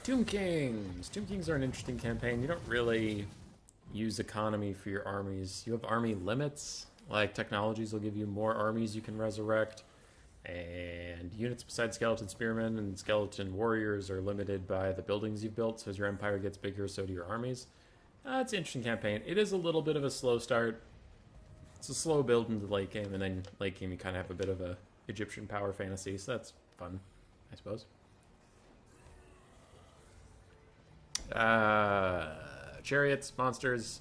Tomb Kings. Tomb Kings are an interesting campaign. You don't really use economy for your armies. You have army limits. Like, technologies will give you more armies you can resurrect. And units besides skeleton spearmen and skeleton warriors are limited by the buildings you've built. So as your empire gets bigger, so do your armies. It's an interesting campaign. It is a little bit of a slow start. It's a slow build into the late game, and then late game you kind of have a bit of a Egyptian power fantasy, so that's fun, I suppose. Chariots, monsters.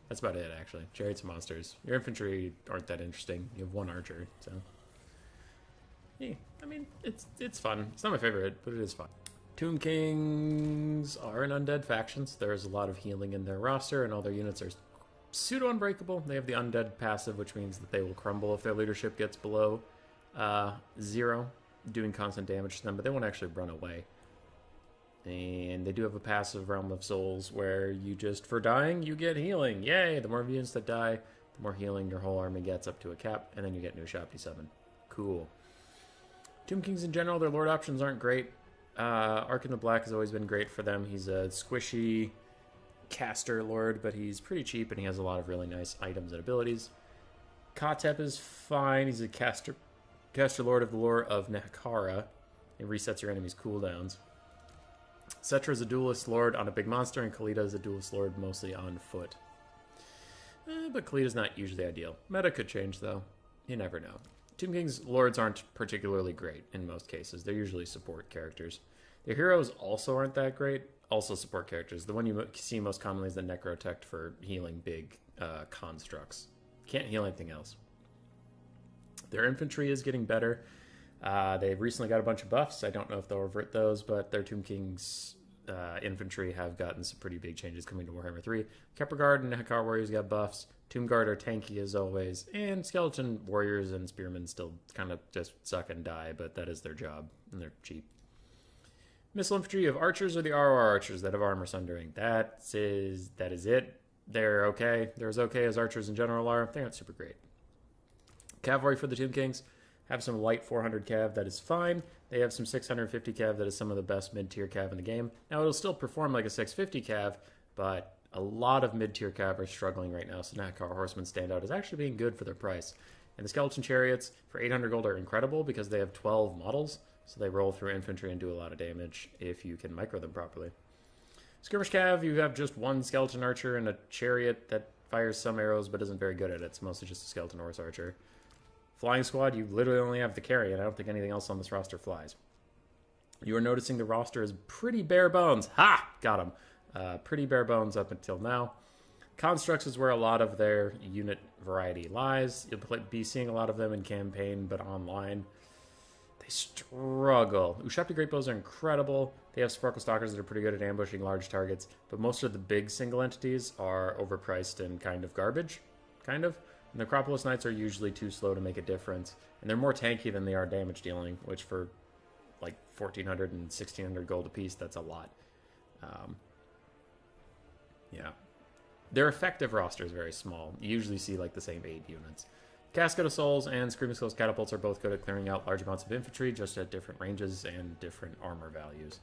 That's about it, actually. Chariots and monsters. Your infantry aren't that interesting. You have one archer, so yeah, I mean, it's fun. It's not my favorite, but it is fun. Tomb Kings are an undead faction. There's a lot of healing in their roster, and all their units are pseudo-unbreakable. They have the undead passive, which means that they will crumble if their leadership gets below 0, doing constant damage to them, but they won't actually run away. And they do have a passive Realm of Souls, where you just, for dying, you get healing. Yay! The more units that die, the more healing your whole army gets up to a cap, and then you get new Shop D7. Cool. Tomb Kings in general, their lord options aren't great. Ark in the Black has always been great for them. He's a squishy caster lord, but he's pretty cheap and he has a lot of really nice items and abilities. Katep is fine. He's a caster lord of the lore of Nakara. It resets your enemy's cooldowns. Cetra is a duelist lord on a big monster, and Kalita is a duelist lord mostly on foot. But Kalita's not usually ideal. Meta could change, though. You never know. Tomb King's lords aren't particularly great in most cases. They're usually support characters. Their heroes also aren't that great. Also support characters. The one you see most commonly is the Necrotect for healing big constructs. Can't heal anything else. Their infantry is getting better. They've recently got a bunch of buffs. I don't know if they'll revert those, but their Tomb King's infantry have gotten some pretty big changes coming to Warhammer 3. Kepler Guard and Hekar Warriors got buffs. Tomb Guard are tanky as always. And Skeleton Warriors and Spearmen still kind of just suck and die, but that is their job, and they're cheap. Missile Infantry, you have Archers or the ROR Archers that have Armor Sundering. That is it. They're okay. They're as okay as Archers in general are. They aren't super great. Cavalry for the Tomb Kings have some light 400 cav, that is fine. They have some 650 cav, that is some of the best mid-tier cav in the game. Now, it'll still perform like a 650 cav, but a lot of mid-tier cav are struggling right now, so Nakar Horsemen stand out as actually being good for their price. And the Skeleton Chariots for 800 gold are incredible because they have 12 models, so they roll through infantry and do a lot of damage if you can micro them properly. Skirmish Cab, you have just one Skeleton Archer and a Chariot that fires some arrows but isn't very good at it. It's mostly just a Skeleton Horse Archer. Flying Squad, you literally only have the carry, and I don't think anything else on this roster flies. You are noticing the roster is pretty bare bones. Ha! Got him. Pretty bare bones up until now. Constructs is where a lot of their unit variety lies. You'll be seeing a lot of them in campaign, but online they struggle. Ushapti Great Bows are incredible. They have Sparkle Stalkers that are pretty good at ambushing large targets, but most of the big single entities are overpriced and kind of garbage. Kind of. And the Necropolis Knights are usually too slow to make a difference, and they're more tanky than they are damage dealing, which for like 1,400 and 1,600 gold apiece, that's a lot. Yeah. Their effective roster is very small. You usually see like the same 8 units. Casket of Souls and Screaming Skulls Catapults are both good at clearing out large amounts of infantry, just at different ranges and different armor values.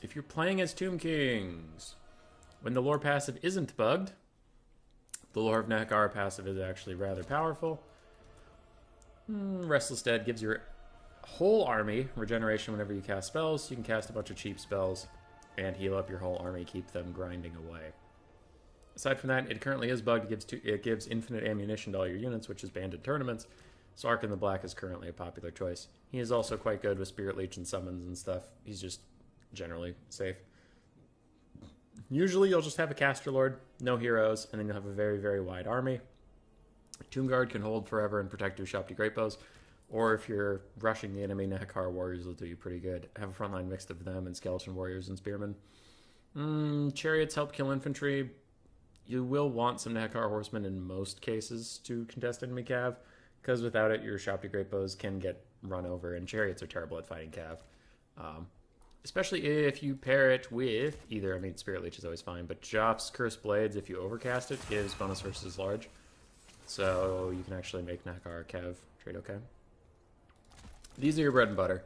If you're playing as Tomb Kings, when the lore passive isn't bugged, the Lore of Nakar passive is actually rather powerful. Restless Dead gives your whole army regeneration whenever you cast spells. So you can cast a bunch of cheap spells and heal up your whole army, keep them grinding away. Aside from that, it currently is bugged. It gives infinite ammunition to all your units, which is banned in tournaments. So Ark in the Black is currently a popular choice. He is also quite good with Spirit Leech and summons and stuff. He's just generally safe. Usually you'll just have a Caster Lord, no heroes, and then you'll have a very, very wide army. Tomb Guard can hold forever and protect Ushapti Great Bows. Or if you're rushing the enemy, Nahakar Warriors will do you pretty good. Have a frontline mixed of them and Skeleton Warriors and Spearmen. Chariots help kill infantry. You will want some Nahakar Horsemen in most cases to contest enemy cav, because without it, your Ushapti Great Bows can get run over, and Chariots are terrible at fighting cav. Especially if you pair it with either, I mean, Spirit Leech is always fine, but Joff's Cursed Blades, if you overcast it, gives bonus versus large. So you can actually make Nakar Cav trade okay. These are your bread and butter.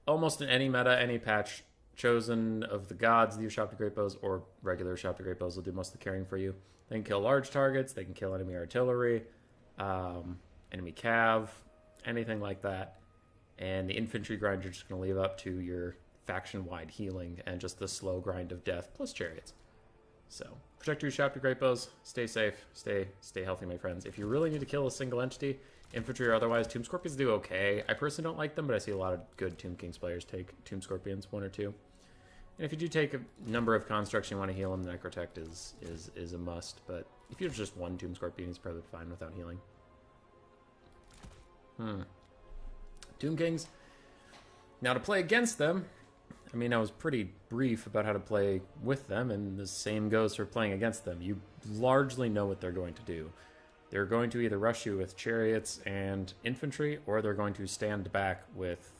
almost in any meta, any patch, Chosen of the Gods, the Ushopti Great Bows, or regular Ushopti Great Bows will do most of the carrying for you. They can kill large targets, they can kill enemy artillery, enemy cav, anything like that. And the infantry grind you're just going to leave up to your faction-wide healing and just the slow grind of death, plus chariots. So, protect your Ushopti Great Bows, stay safe, stay healthy, my friends. If you really need to kill a single entity, infantry or otherwise, Tomb Scorpions do okay. I personally don't like them, but I see a lot of good Tomb Kings players take Tomb Scorpions, 1 or 2. And if you do take a number of constructs you want to heal them, Necrotect is a must. But if you have just 1 Tomb Scorpion, he's probably fine without healing. Tomb Kings. Now to play against them, I mean, I was pretty brief about how to play with them, and the same goes for playing against them. You largely know what they're going to do. They're going to either rush you with chariots and infantry, or they're going to stand back with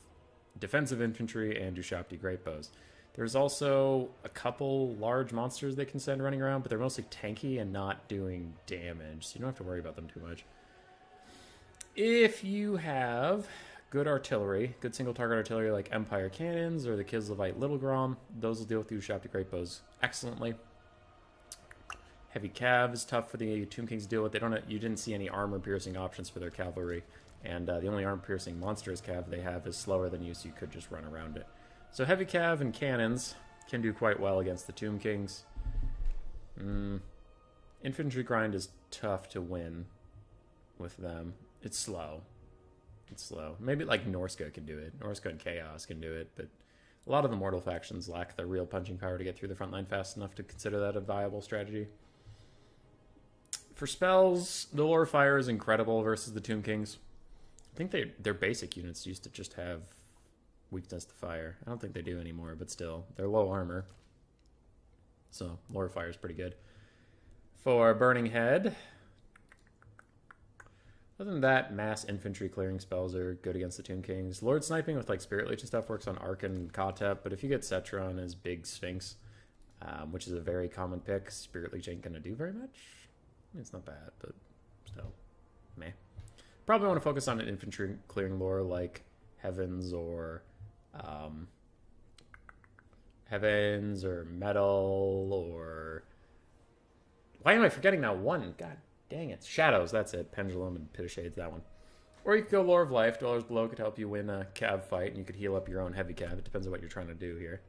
defensive infantry and Ushopti Great Bows. There's also a couple large monsters they can send running around, but they're mostly tanky and not doing damage, so you don't have to worry about them too much. If you have good artillery, good single target artillery like Empire Cannons or the Kislevite Little Grom, those will deal with the Ushopti Great Bows excellently. Heavy Cav is tough for the Tomb Kings to deal with. You didn't see any armor-piercing options for their cavalry, and the only armor-piercing monstrous Cav they have is slower than you, so you could just run around it. So Heavy Cav and Cannons can do quite well against the Tomb Kings. Infantry grind is tough to win with them. It's slow. It's slow. Maybe like Norska can do it. Norska and Chaos can do it, but a lot of the mortal factions lack the real punching power to get through the front line fast enough to consider that a viable strategy. For spells, the Lore of Fire is incredible versus the Tomb Kings. I think their basic units used to just have weakness to fire. I don't think they do anymore, but still, they're low armor. So, Lore of Fire is pretty good. For Burning Head, other than that, mass infantry clearing spells are good against the Tomb Kings. Lord Sniping with like Spirit Leech and stuff works on Ark and Kotep, but if you get Cetron as Big Sphinx, which is a very common pick, Spirit Leech ain't gonna do very much. I mean, it's not bad, but still, meh. Probably want to focus on an infantry clearing lore like Heavens or Metal or... Why am I forgetting that one? God dang it. Shadows, that's it. Pendulum and Pit of Shades, that one. Or you could go Lore of Life. Dwellers Below could help you win a Cav fight, and you could heal up your own Heavy Cav. It depends on what you're trying to do here.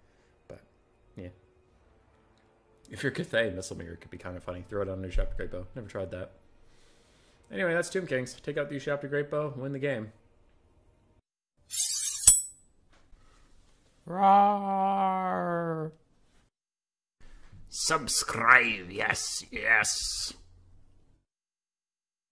But, yeah. If you're Cathay, Missile Mirror could be kind of funny. Throw it on a Ushopti Great Bow. Never tried that. Anyway, that's Tomb Kings. Take out the Ushopti Great Bow, win the game. Roar! Subscribe, yes, yes.